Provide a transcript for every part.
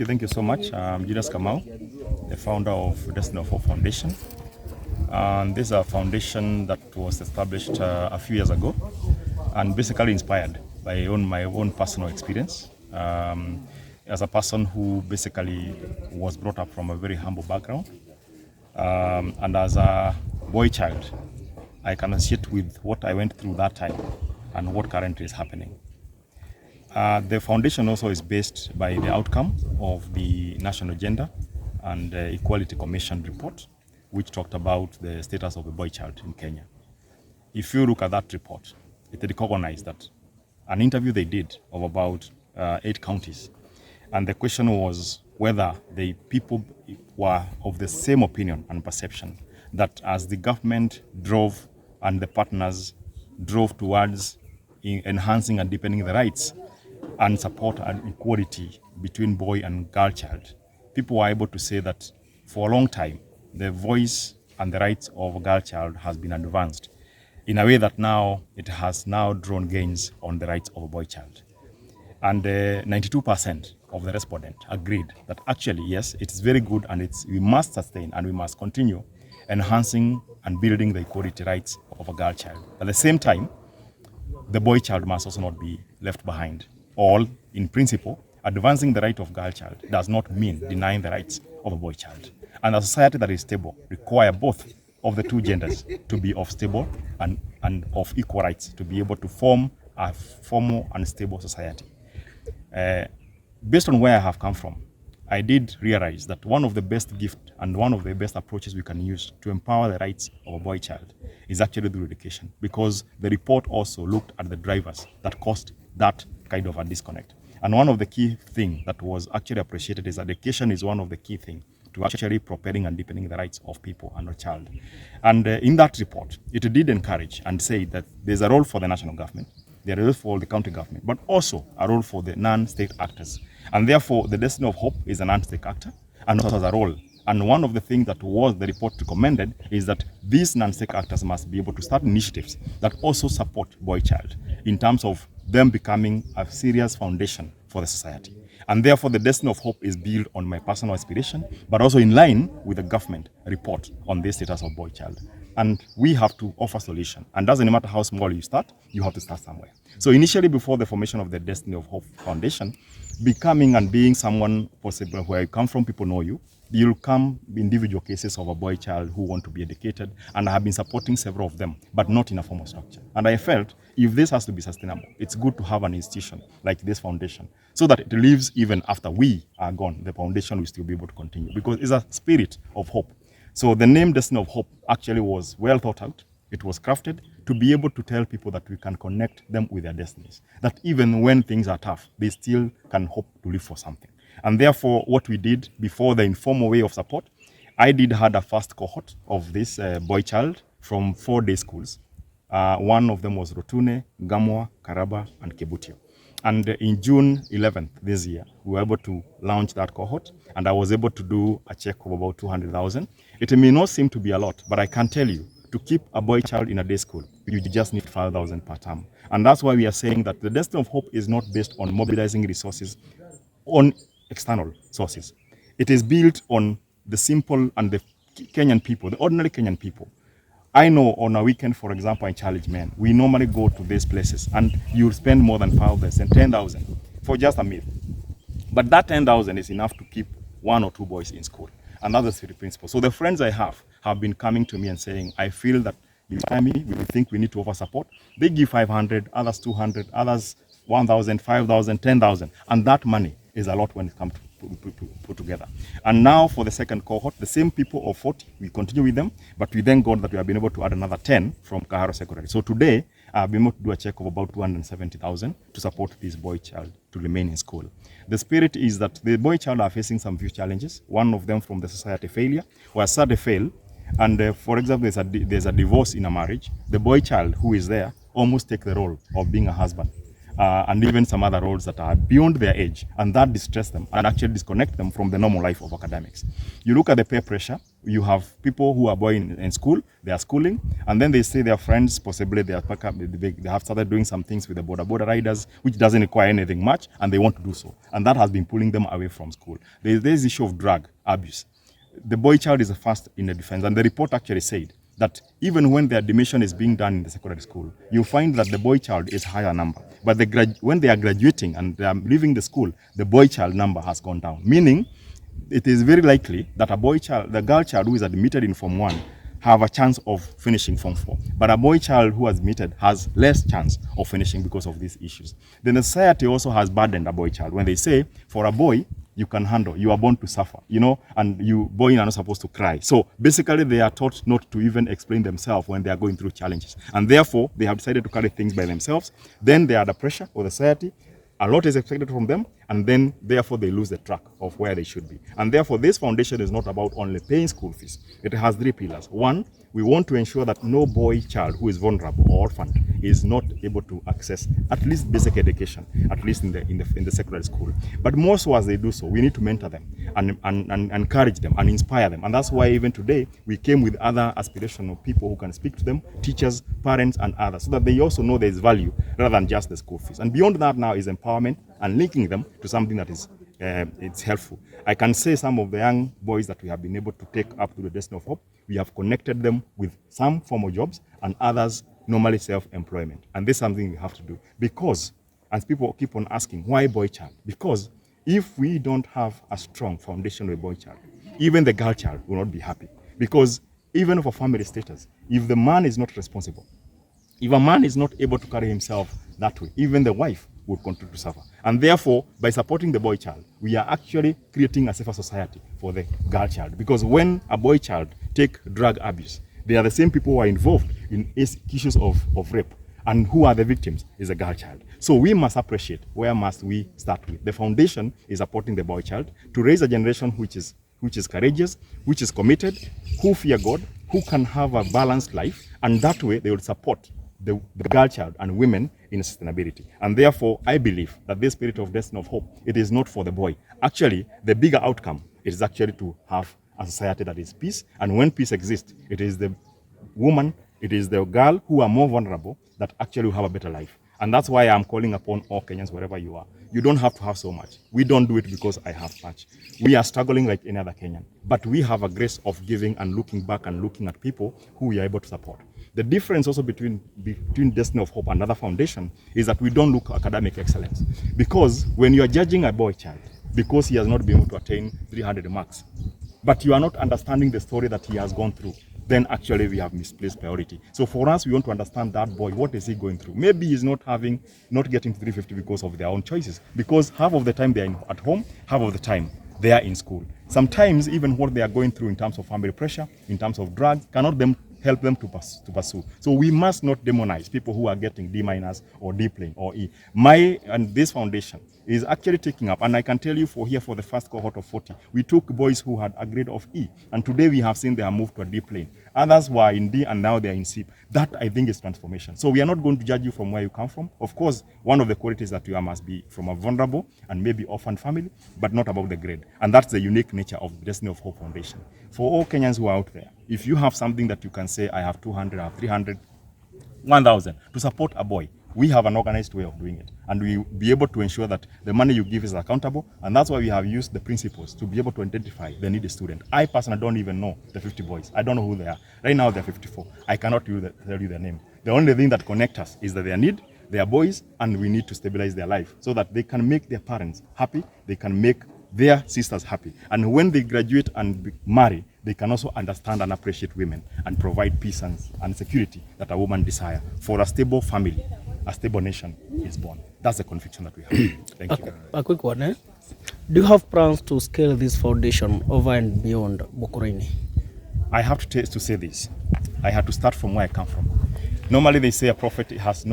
Thank you so much. I'm Julius Kamau, the founder of Destiny of Hope Foundation. And this is a foundation that was established a few years ago and basically inspired by my own personal experience. As a person who basically was brought up from a very humble background, and as a boy child, I can associate with what I went through that time and what currently is happening. The foundation also is based by the outcome of the National Gender and Equality Commission report, which talked about the status of a boy child in Kenya. If you look at that report, it recognized that an interview they did of about 8 counties, and the question was whether the people were of the same opinion and perception that as the government drove and the partners drove towards enhancing and deepening the rights and support and equality between boy and girl child, people were able to say that for a long time, the voice and the rights of a girl child has been advanced in a way that now it has now drawn gains on the rights of a boy child. And 92% of the respondents agreed that actually, yes, it is very good and we must sustain and we must continue enhancing and building the equality rights of a girl child. At the same time, the boy child must also not be left behind. All, in principle, advancing the right of girl child does not mean denying the rights of a boy child. And a society that is stable requires both of the two genders to be of stable and of equal rights to be able to form a formal and stable society. Based on where I have come from, I did realize that one of the best gifts and one of the best approaches we can use to empower the rights of a boy child is actually through education, because the report also looked at the drivers that caused that kind of a disconnect. And one of the key things that was actually appreciated is that education is one of the key things to actually propelling and deepening the rights of people and a child. And in that report, it did encourage and say that there's a role for the national government, there is a role for the county government, but also a role for the non-state actors. And therefore, the Destiny of Hope is a non-state actor and also has a role. And one of the things that was the report recommended is that these non-state actors must be able to start initiatives that also support boy child in terms of them becoming a serious foundation for the society. And therefore, the Destiny of Hope is built on my personal aspiration, but also in line with the government report on the status of boy child. And we have to offer solution. And doesn't matter how small you start, you have to start somewhere. So initially, before the formation of the Destiny of Hope Foundation, becoming and being someone possible where you come from, people know you. You'll come individual cases of a boy child who want to be educated, and I have been supporting several of them, but not in a formal structure. And I felt if this has to be sustainable, it's good to have an institution like this foundation so that it lives even after we are gone. The foundation will still be able to continue because it's a spirit of hope. So the name Destiny of Hope actually was well thought out. It was crafted to be able to tell people that we can connect them with their destinies, that even when things are tough, they still can hope to live for something. And therefore, what we did before the informal way of support, I did had a first cohort of this boy child from 4 day schools. One of them was Rotune, Gamwa, Karaba, and Kebutio. And in June 11th this year, we were able to launch that cohort, and I was able to do a check of about 200,000. It may not seem to be a lot, but I can tell you, to keep a boy child in a day school, you just need 5,000 per term. And that's why we are saying that the Destiny of Hope is not based on mobilizing resources on external sources. It is built on the simple and the Kenyan people, the ordinary Kenyan people. I know on a weekend, for example, in Challenge Men, we normally go to these places and you spend more than 5,000, 10,000 for just a meal. But that 10,000 is enough to keep 1 or 2 boys in school. And that's the principle. So the friends I have been coming to me and saying, I feel that you find me, we think we need to offer support. They give 500, others 200, others 1,000, 5,000, 10,000. And that money is a lot when it comes to put together. And now for the second cohort, the same people of 40, we continue with them, but we thank God that we have been able to add another 10 from Kaharo Secondary. So today, I've been able to do a check of about 270,000 to support this boy child to remain in school. The spirit is that the boy child are facing some few challenges. One of them from the society failure, where sad they fail. And for example, there's a divorce in a marriage. The boy child who is there almost take the role of being a husband. And even some other roles that are beyond their age, and that distress them and actually disconnect them from the normal life of academics. You look at the peer pressure, you have people who are boy in school, they are schooling, and then they say their friends, possibly they have started doing some things with the border riders, which doesn't require anything much, and they want to do so. And that has been pulling them away from school. There's this issue of drug abuse. The boy child is the first in the defense, and the report actually said that even when the admission is being done in the secondary school, you find that the boy child is higher number. But when they are graduating and they are leaving the school, the boy child number has gone down, meaning it is very likely that the girl child who is admitted in Form 1 have a chance of finishing Form 4. But a boy child who is admitted has less chance of finishing because of these issues. Then the society also has burdened a boy child when they say, for a boy, you can handle, you are born to suffer, and boys are not supposed to cry. So basically they are taught not to even explain themselves when they are going through challenges. And therefore, they have decided to carry things by themselves. Then they are the pressure of the society. A lot is expected from them, and then therefore they lose the track of where they should be. And therefore this foundation is not about only paying school fees. It has 3 pillars. 1, we want to ensure that no boy child who is vulnerable or orphaned is not able to access at least basic education, at least in the secondary school. But more so, as they do so, we need to mentor them and encourage them and inspire them. And that's why even today we came with other aspirational people who can speak to them, teachers, parents, and others, so that they also know there is value rather than just the school fees. And beyond that now is empowerment and linking them to something that is it's helpful. I can say some of the young boys that we have been able to take up to the Destiny of Hope, we have connected them with some formal jobs and others normally self-employment. And this is something we have to do because, as people keep on asking, why boy child? Because if we don't have a strong foundation with boy child, even the girl child will not be happy. Because even for family status, if the man is not responsible, if a man is not able to carry himself that way, even the wife would continue to suffer. And therefore, by supporting the boy child, we are actually creating a safer society for the girl child. Because when a boy child take drug abuse, they are the same people who are involved in issues of rape. And who are the victims is a girl child. So we must appreciate, where must we start with? The foundation is supporting the boy child to raise a generation which is courageous, which is committed, who fear God, who can have a balanced life, and that way they will support the girl child and women in sustainability. And therefore, I believe that this spirit of Destiny of Hope, it is not for the boy. Actually, the bigger outcome is actually to have a society that is peace. And when peace exists, it is the woman, it is the girl who are more vulnerable that actually will have a better life. And that's why I'm calling upon all Kenyans, wherever you are. You don't have to have so much. We don't do it because I have much. We are struggling like any other Kenyan. But we have a grace of giving and looking back and looking at people who we are able to support. The difference also between Destiny of Hope and other foundation is that we don't look academic excellence. Because when you are judging a boy child, because he has not been able to attain 300 marks, but you are not understanding the story that he has gone through, then actually we have misplaced priority. So for us, we want to understand that boy, what is he going through? Maybe he's not getting to 350 because of their own choices. Because half of the time they are at home, half of the time they are in school. Sometimes even what they are going through in terms of family pressure, in terms of drugs, cannot help them to pursue. So we must not demonize people who are getting D- or D plane or E. And this foundation is actually taking up, and I can tell you for the first cohort of 40, we took boys who had a grade of E, and today we have seen they have moved to a D plane. Others were in D and now they are in C. That, I think, is transformation. So we are not going to judge you from where you come from. Of course, one of the qualities that you must be from a vulnerable and maybe orphan family, but not about the grade. And that's the unique nature of the Destiny of Hope Foundation. For all Kenyans who are out there, if you have something that you can say, I have 200, I have 300, 1,000 to support a boy, we have an organized way of doing it. And we will be able to ensure that the money you give is accountable. And that's why we have used the principles to be able to identify the needy student. I personally don't even know the 50 boys. I don't know who they are. Right now, they're 54. I cannot tell you their name. The only thing that connects us is that they are need, they are boys, and we need to stabilize their life so that they can make their parents happy, they can make their sisters happy. And when they graduate and marry, they can also understand and appreciate women and provide peace and security that a woman desires. For a stable family, a stable nation is born. That's the conviction that we have. Thank you. A quick one. Do you have plans to scale this foundation over and beyond Mukurwe-ini? I have to say this. I had to start from where I come from. Normally they say a prophet is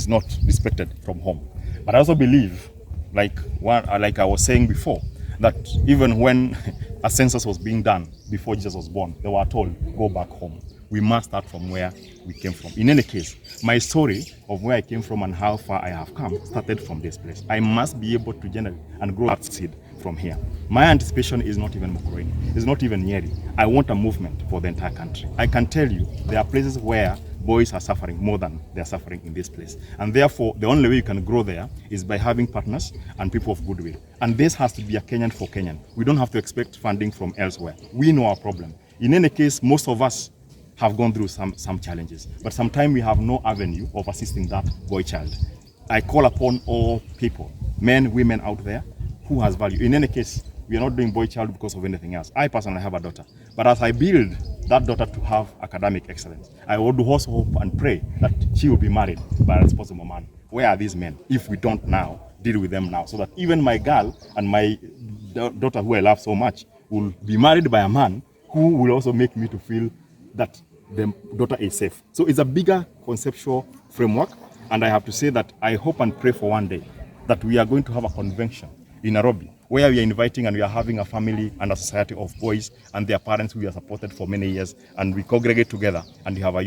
not respected from home. But I also believe, like I was saying before, that even when a census was being done before Jesus was born, they were told, go back home. We must start from where we came from. In any case, my story of where I came from and how far I have come started from this place. I must be able to generate and grow that seed from here. My anticipation is not even Mukurwe-ini, it's not even Nyeri. I want a movement for the entire country. I can tell you there are places where boys are suffering more than they are suffering in this place. And therefore, the only way you can grow there is by having partners and people of goodwill. And this has to be a Kenyan for Kenyan. We don't have to expect funding from elsewhere. We know our problem. In any case, most of us have gone through some challenges, but sometimes we have no avenue of assisting that boy child. I call upon all people, men, women out there, who has value. In any case, we are not doing boy child because of anything else. I personally have a daughter, but as I build that daughter to have academic excellence, I would also hope and pray that she will be married by a responsible man. Where are these men if we don't now deal with them now, so that even my girl and my daughter who I love so much will be married by a man who will also make me to feel that the daughter is safe. So it's a bigger conceptual framework, and I have to say that I hope and pray for one day that we are going to have a convention in Nairobi where we are inviting and we are having a family and a society of boys and their parents who we have supported for many years, and we congregate together and we have a